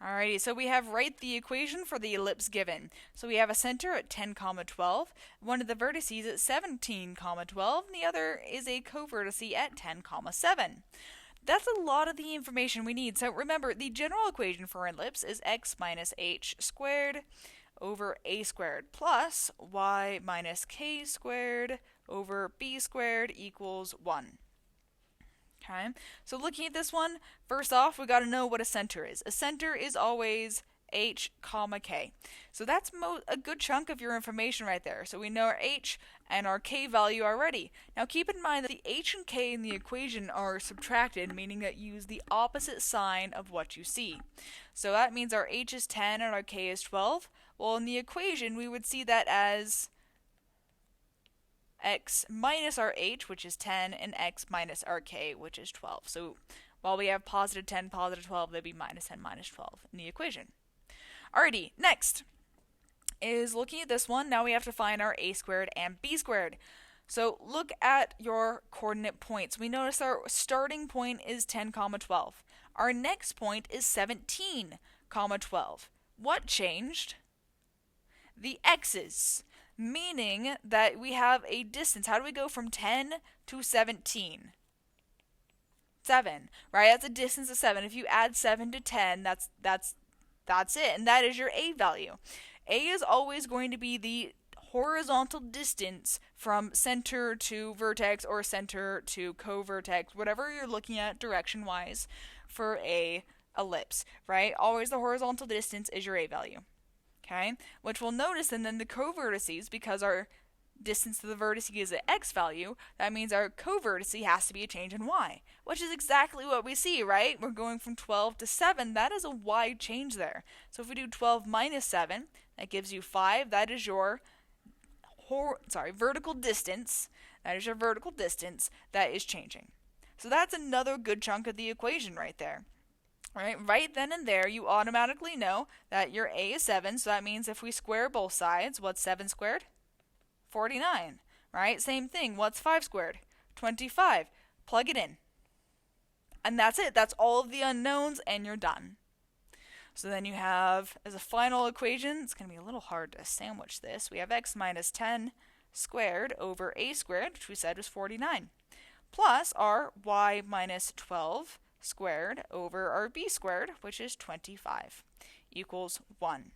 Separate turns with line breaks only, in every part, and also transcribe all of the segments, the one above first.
Alrighty, so we have write the equation for the ellipse given. So we have a center at 10, 12, one of the vertices at 17, 12, and the other is a covertice at 10, 7. That's a lot of the information we need. So remember, the general equation for an ellipse is x minus h squared over a squared plus y minus k squared over b squared equals 1. Okay, so looking at this one, first off, we got to know what a center is. A center is always h comma k. So that's a good chunk of your information right there. So we know our h and our k value already. Now keep in mind that the h and k in the equation are subtracted, meaning that you use the opposite sign of what you see. So that means our h is 10 and our k is 12. Well, in the equation, we would see that as x minus our h, which is 10, and x minus our k, which is 12. So while we have positive 10, positive 12, they'd be minus 10, minus 12 in the equation. Alrighty, next is looking at this one. Now we have to find our a squared and b squared. So look at your coordinate points. We notice our starting point is 10, 12. Our next point is 17, 12. What changed? The x's, meaning that we have a distance. How do we go from 10 to 17? 7, right? That's a distance of 7. If you add 7 to 10, that's it, and that is your a value. A is always going to be the horizontal distance from center to vertex or center to co-vertex, whatever you're looking at direction-wise for a ellipse, right? Always the horizontal distance is your a value. Okay, which we'll notice, and then the co-vertices, because our distance to the vertice is an x value, that means our co-vertice has to be a change in y, which is exactly what we see, right? We're going from 12 to 7. That is a y change there. So if we do 12 minus 7, that gives you 5. That is your vertical distance. That is your vertical distance that is changing. So that's another good chunk of the equation right there. Right then and there, you automatically know that your a is 7, so that means if we square both sides, what's 7 squared? 49, right? Same thing, what's 5 squared? 25. Plug it in. And that's it. That's all of the unknowns, and you're done. So then you have, as a final equation, it's going to be a little hard to sandwich this. We have x minus 10 squared over a squared, which we said was 49, plus our y minus 12 squared over our b squared, which is 25, equals 1.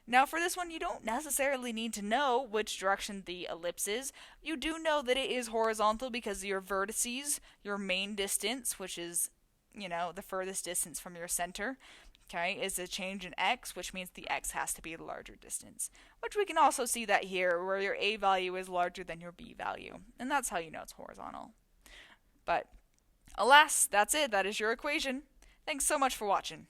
Now for this one, you don't necessarily need to know which direction the ellipse is. You do know that it is horizontal because your vertices, your main distance, which is, the furthest distance from your center, okay, is a change in x, which means the x has to be the larger distance. Which we can also see that here, where your a value is larger than your b value. And that's how you know it's horizontal. But alas, that's it. That is your equation. Thanks so much for watching.